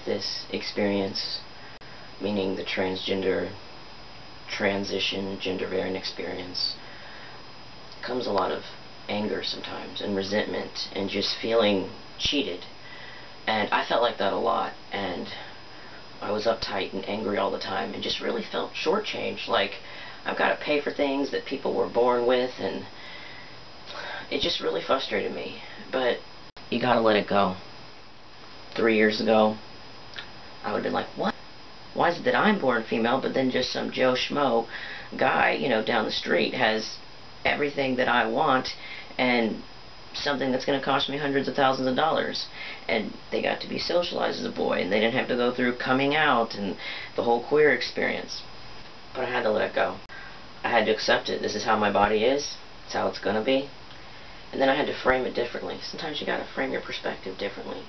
this experience, meaning the transgender transition, gender variant experience, comes a lot of anger sometimes, and resentment, and just feeling cheated. And I felt like that a lot, and I was uptight and angry all the time, and just really felt shortchanged, like I've got to pay for things that people were born with, and it just really frustrated me. But you gotta let it go. 3 years ago, I would have been like, what? Why is it that I'm born female, but then just some Joe Schmo guy, you know, down the street has everything that I want, and something that's going to cost me hundreds of thousands of dollars, and they got to be socialized as a boy, and they didn't have to go through coming out and the whole queer experience. But I had to let it go. I had to accept it. This is how my body is. It's how it's going to be. And then I had to frame it differently. Sometimes you got to frame your perspective differently.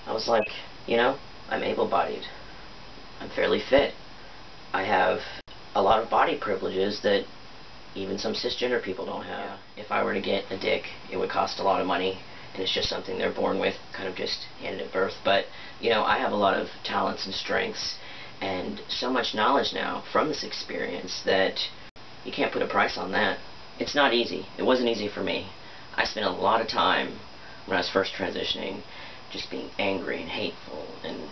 I was like, you know, I'm able-bodied. I'm fairly fit. I have a lot of body privileges that even some cisgender people don't have. Yeah. If I were to get a dick, it would cost a lot of money, and it's just something they're born with, kind of just handed at birth. But, you know, I have a lot of talents and strengths, and so much knowledge now from this experience that you can't put a price on that. It's not easy. It wasn't easy for me. I spent a lot of time when I was first transitioning just being angry and hateful and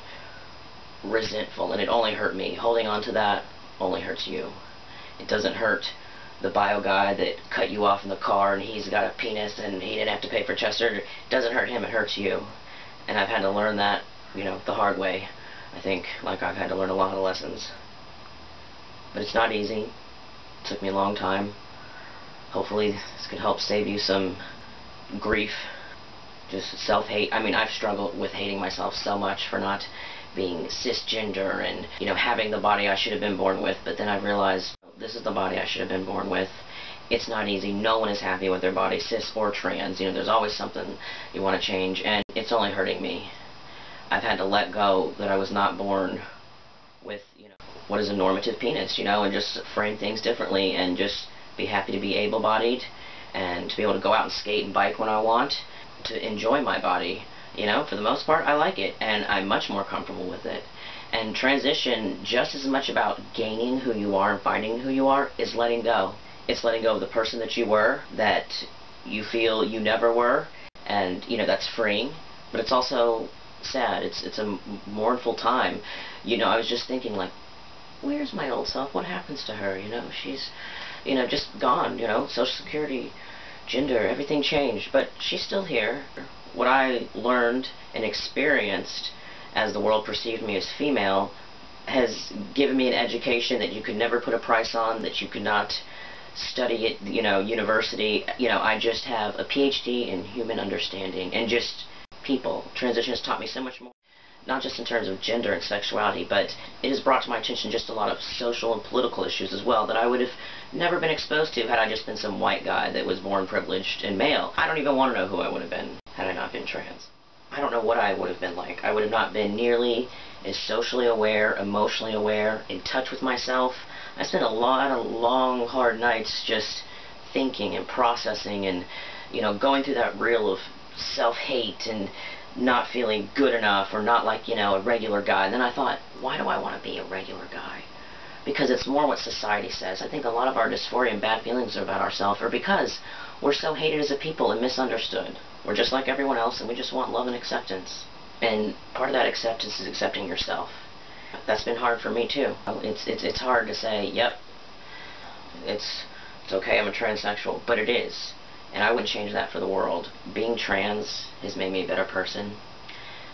resentful, and it only hurt me. Holding on to that only hurts you. It doesn't hurt the bio guy that cut you off in the car and he's got a penis and he didn't have to pay for chest surgery. It doesn't hurt him, it hurts you. And I've had to learn that, you know, the hard way. I think, like, I've had to learn a lot of lessons. But it's not easy. It took me a long time. Hopefully this could help save you some grief. Just self-hate. I mean, I've struggled with hating myself so much for not being cisgender and, you know, having the body I should have been born with. But then I realized this is the body I should have been born with. It's not easy. No one is happy with their body, cis or trans. You know, there's always something you want to change, and it's only hurting me. I've had to let go that I was not born with, you know, what is a normative penis, you know, and just frame things differently and just be happy to be able-bodied and to be able to go out and skate and bike when I want, to enjoy my body. You know, for the most part, I like it, and I'm much more comfortable with it. And transition, just as much about gaining who you are and finding who you are, is letting go. It's letting go of the person that you were, that you feel you never were, and, you know, that's freeing. But it's also sad. It's a mournful time. You know, I was just thinking, like, where's my old self? What happens to her? You know, she's, you know, just gone. You know, Social Security, gender, everything changed. But she's still here. What I learned and experienced as the world perceived me as female has given me an education that you could never put a price on, that you could not study at, you know, university. You know, I just have a PhD in human understanding and just people. Transition has taught me so much more, not just in terms of gender and sexuality, but it has brought to my attention just a lot of social and political issues as well that I would have never been exposed to had I just been some white guy that was born privileged and male. I don't even want to know who I would have been had I not been trans. I don't know what I would have been like. I would have not been nearly as socially aware, emotionally aware, in touch with myself. I spent a lot of long, hard nights just thinking and processing and, you know, going through that reel of self-hate and not feeling good enough or not like, you know, a regular guy. And then I thought, why do I want to be a regular guy? Because it's more what society says. I think a lot of our dysphoria and bad feelings about ourselves are because we're so hated as a people and misunderstood. We're just like everyone else, and we just want love and acceptance. And part of that acceptance is accepting yourself. That's been hard for me too. It's hard to say, yep, it's okay, I'm a transsexual, but it is. And I wouldn't change that for the world. Being trans has made me a better person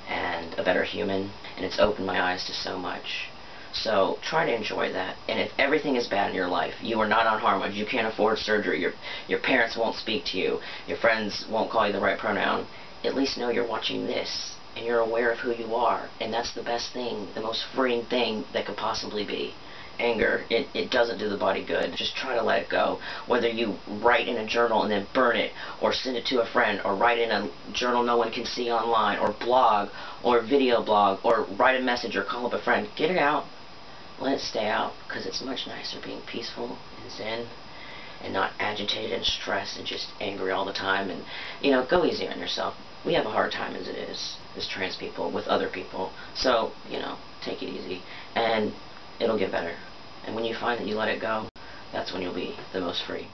and a better human, and it's opened my eyes to so much. So try to enjoy that. And if everything is bad in your life, you are not on hormones, you can't afford surgery, your parents won't speak to you, your friends won't call you the right pronoun, at least know you're watching this and you're aware of who you are. And that's the best thing, the most freeing thing that could possibly be. Anger, it doesn't do the body good. Just try to let it go. Whether you write in a journal and then burn it, or send it to a friend, or write in a journal no one can see online, or blog, or video blog, or write a message or call up a friend, get it out. Let it stay out, because it's much nicer being peaceful and zen and not agitated and stressed and just angry all the time. And, you know, go easy on yourself. We have a hard time as it is, as trans people, with other people. So, you know, take it easy, and it'll get better. And when you find that you let it go, that's when you'll be the most free.